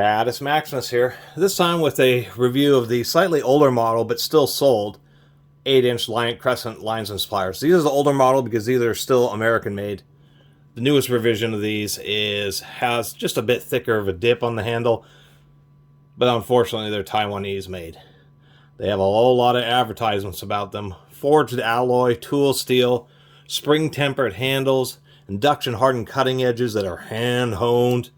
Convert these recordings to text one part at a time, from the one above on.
Catus Maximus here, this time with a review of the slightly older model but still sold 8-inch Crescent Linesman pliers. These are the older model because these are still American made. The newest revision of these has just a bit thicker of a dip on the handle, but unfortunately they're Taiwanese made. They have a whole lot of advertisements about them. Forged alloy, tool steel, spring tempered handles, induction hardened cutting edges that are hand honed.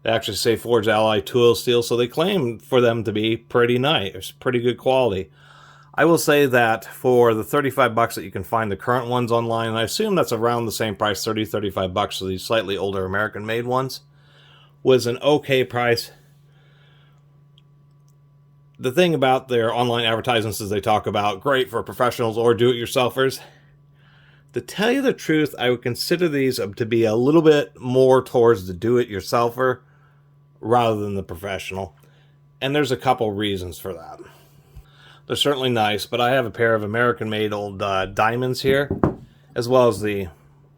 They actually say forged alloy tool steel, so they claim for them to be pretty nice, pretty good quality. I will say that for the $35 that you can find the current ones online, and I assume that's around the same price, $35 for these slightly older American made ones, was an okay price. The thing about their online advertisements is they talk about great for professionals or do-it-yourselfers. To tell you the truth, I would consider these to be a little bit more towards the do-it-yourselfer rather than the professional. And there's a couple reasons for that. They're certainly nice, but I have a pair of American-made old diamonds here, as well as the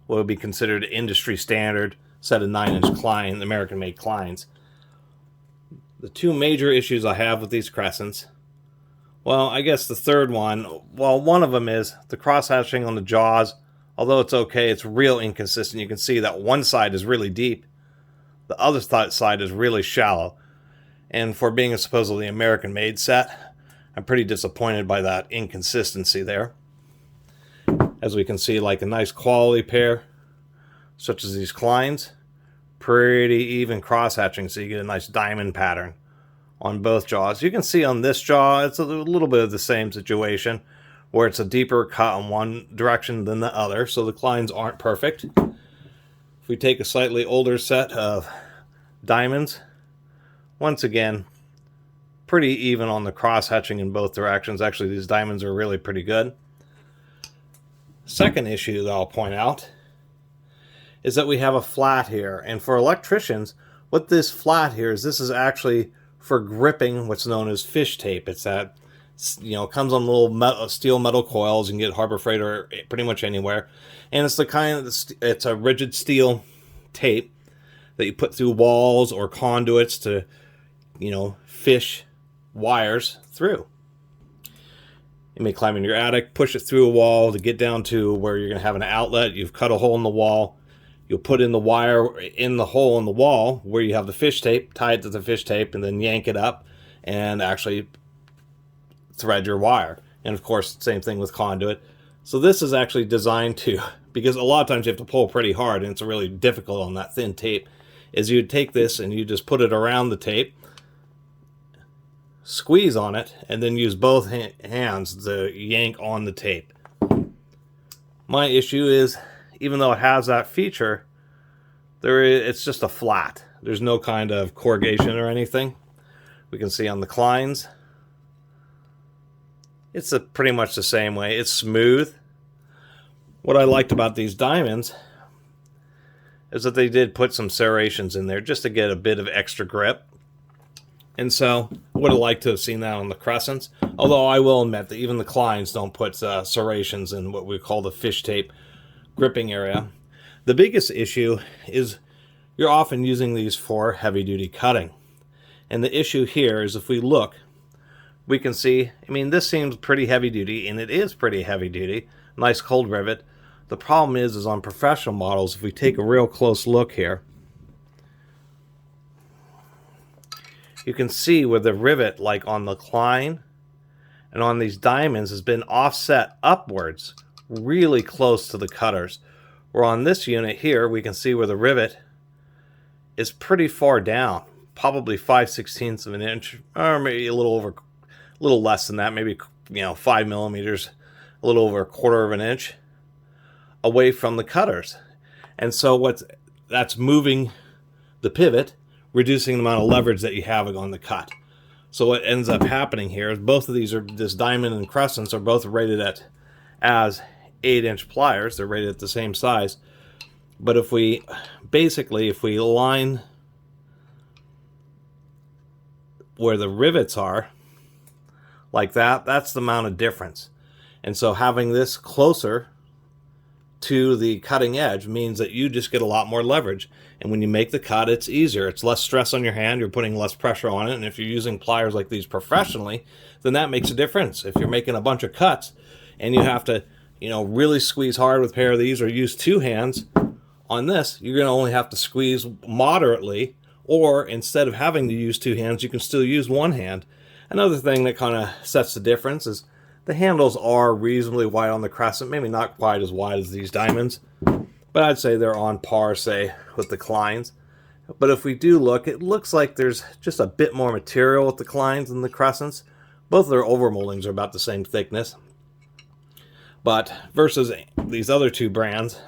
what would be considered industry standard set of 9-inch Klein, American-made Kleins. The two major issues I have with these Crescents, well, I guess the third one, well, one of them is the cross-hatching on the jaws. Although it's okay, it's real inconsistent. You can see that one side is really deep, the other side is really shallow. And for being a supposedly American-made set, I'm pretty disappointed by that inconsistency there. As we can see, like a nice quality pair, such as these Kleins, pretty even cross-hatching, so you get a nice diamond pattern on both jaws. You can see on this jaw, it's a little bit of the same situation, where it's a deeper cut in one direction than the other, so the Kleins aren't perfect. If we take a slightly older set of diamonds, once again, pretty even on the cross-hatching in both directions. Actually, these diamonds are really pretty good. Second issue that I'll point out is that we have a flat here. And for electricians, what this flat here is, this is actually for gripping what's known as fish tape. It's that, comes on little steel metal coils. You can get Harbor Freight or pretty much anywhere. And it's the kind of, it's a rigid steel tape that you put through walls or conduits to, fish wires through. You may climb in your attic, push it through a wall to get down to where you're going to have an outlet. You've cut a hole in the wall. You'll put in the wire in the hole in the wall where you have the fish tape, tie it to the fish tape, and then yank it up and actually thread your wire. And of course, same thing with conduit. So this is actually designed to, because a lot of times you have to pull pretty hard and it's really difficult on that thin tape, is you'd take this and you just put it around the tape, squeeze on it, and then use both hands to yank on the tape. My issue is, even though it has that feature, it's just a flat. There's no kind of corrugation or anything. We can see on the Kleins, it's pretty much the same way. It's smooth. What I liked about these diamonds is that they did put some serrations in there just to get a bit of extra grip. And so I would have liked to have seen that on the Crescents. Although I will admit that even the Kleins don't put serrations in what we call the fish tape gripping area. The biggest issue is you're often using these for heavy-duty cutting. And the issue here is if we look, we can see, this seems pretty heavy-duty, and it is pretty heavy-duty. Nice cold rivet. The problem is on professional models, if we take a real close look here, you can see where the rivet, like on the Klein and on these diamonds, has been offset upwards, really close to the cutters. Where on this unit here, we can see where the rivet is pretty far down, probably 5/16 of an inch, or maybe a little less than that, maybe 5 millimeters, a little over 1/4 of an inch away from the cutters. And so that's moving the pivot, reducing the amount of leverage that you have on the cut. So what ends up happening here is both of these this diamond and Crescents are both rated as 8-inch pliers. They're rated at the same size. But if we line where the rivets are like that, that's the amount of difference. And so having this closer to the cutting edge means that you just get a lot more leverage. And when you make the cut, it's easier. It's less stress on your hand. You're putting less pressure on it. And if you're using pliers like these professionally, then that makes a difference. If you're making a bunch of cuts and you have to, really squeeze hard with a pair of these or use two hands on this, you're going to only have to squeeze moderately, or instead of having to use two hands, you can still use one hand. Another thing that kind of sets the difference is the handles are reasonably wide on the Crescent, maybe not quite as wide as these diamonds, but I'd say they're on par, say, with the Kleins. But if we do look, it looks like there's just a bit more material with the Kleins than the Crescents. Both of their overmoldings are about the same thickness. But versus these other two brands,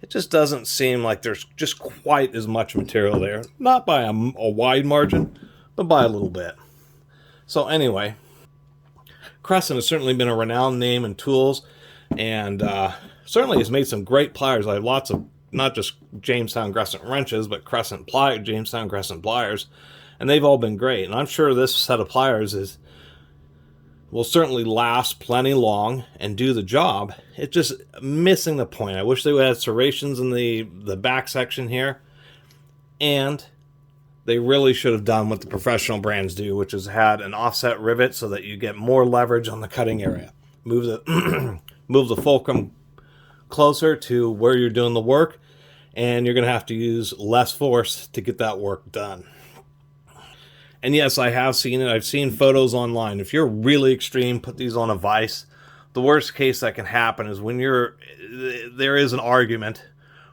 it just doesn't seem like there's just quite as much material there. Not by a wide margin, but by a little bit. So anyway, Crescent has certainly been a renowned name in tools, and certainly has made some great pliers. I have lots of, not just Jamestown Crescent wrenches, but Jamestown Crescent pliers, and they've all been great. And I'm sure this set of pliers will certainly last plenty long and do the job. It's just missing the point. I wish they would have serrations in the back section here, and they really should have done what the professional brands do, which is had an offset rivet so that you get more leverage on the cutting area. Move the fulcrum closer to where you're doing the work, and you're going to have to use less force to get that work done. And yes, I have seen it. I've seen photos online. If you're really extreme, put these on a vise. The worst case that can happen is when there is an argument,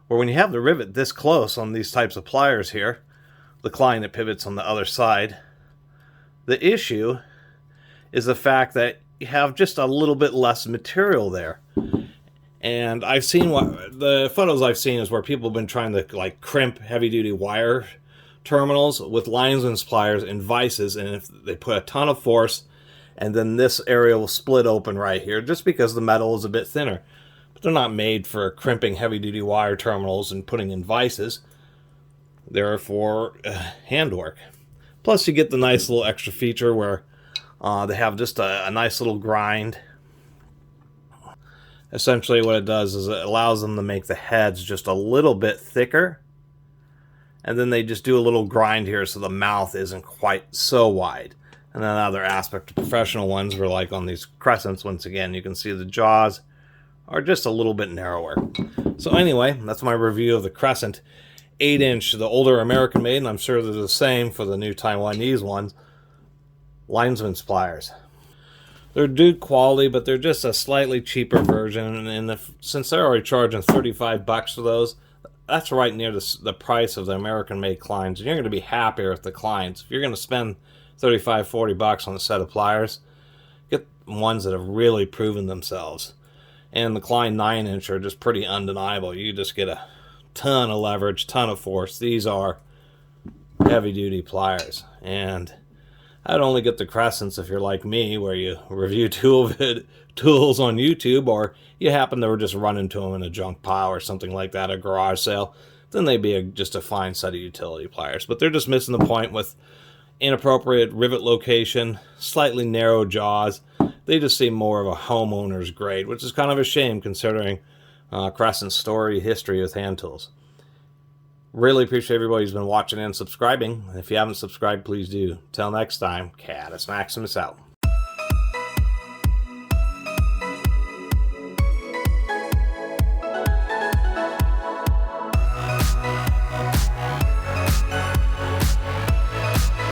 or when you have the rivet this close on these types of pliers here, the Klein that pivots on the other side, the issue is the fact that you have just a little bit less material there. And I've seen the photos I've seen is where people have been trying to crimp heavy-duty wire terminals with Linesman's pliers and vices, and if they put a ton of force, and then this area will split open right here just because the metal is a bit thinner. But they're not made for crimping heavy-duty wire terminals and putting in vices. They're for handwork. Plus you get the nice little extra feature where they have just a nice little grind. Essentially what it does is it allows them to make the heads just a little bit thicker, and then they just do a little grind here so the mouth isn't quite so wide. And another aspect of professional ones were like on these Crescents, once again, you can see the jaws are just a little bit narrower. So anyway, that's my review of the Crescent 8-inch, the older American made, and I'm sure they're the same for the new Taiwanese ones, Linesman's pliers. They're good quality, but they're just a slightly cheaper version, and since they're already charging $35 for those, that's right near the price of the American-made Kleins, and you're going to be happier with the Kleins. If you're going to spend $35-40 on a set of pliers, get ones that have really proven themselves. And the Klein 9-inch are just pretty undeniable. You just get a ton of leverage, ton of force. These are heavy-duty pliers, and I'd only get the Crescents if you're like me, where you review tools on YouTube, or you happen to just run into them in a junk pile or something like that, a garage sale. Then they'd be just a fine set of utility pliers. But they're just missing the point with inappropriate rivet location, slightly narrow jaws. They just seem more of a homeowner's grade, which is kind of a shame considering Crescent's story history with hand tools. Really appreciate everybody who's been watching and subscribing. If you haven't subscribed, please do. Till next time, Catus Maximus out.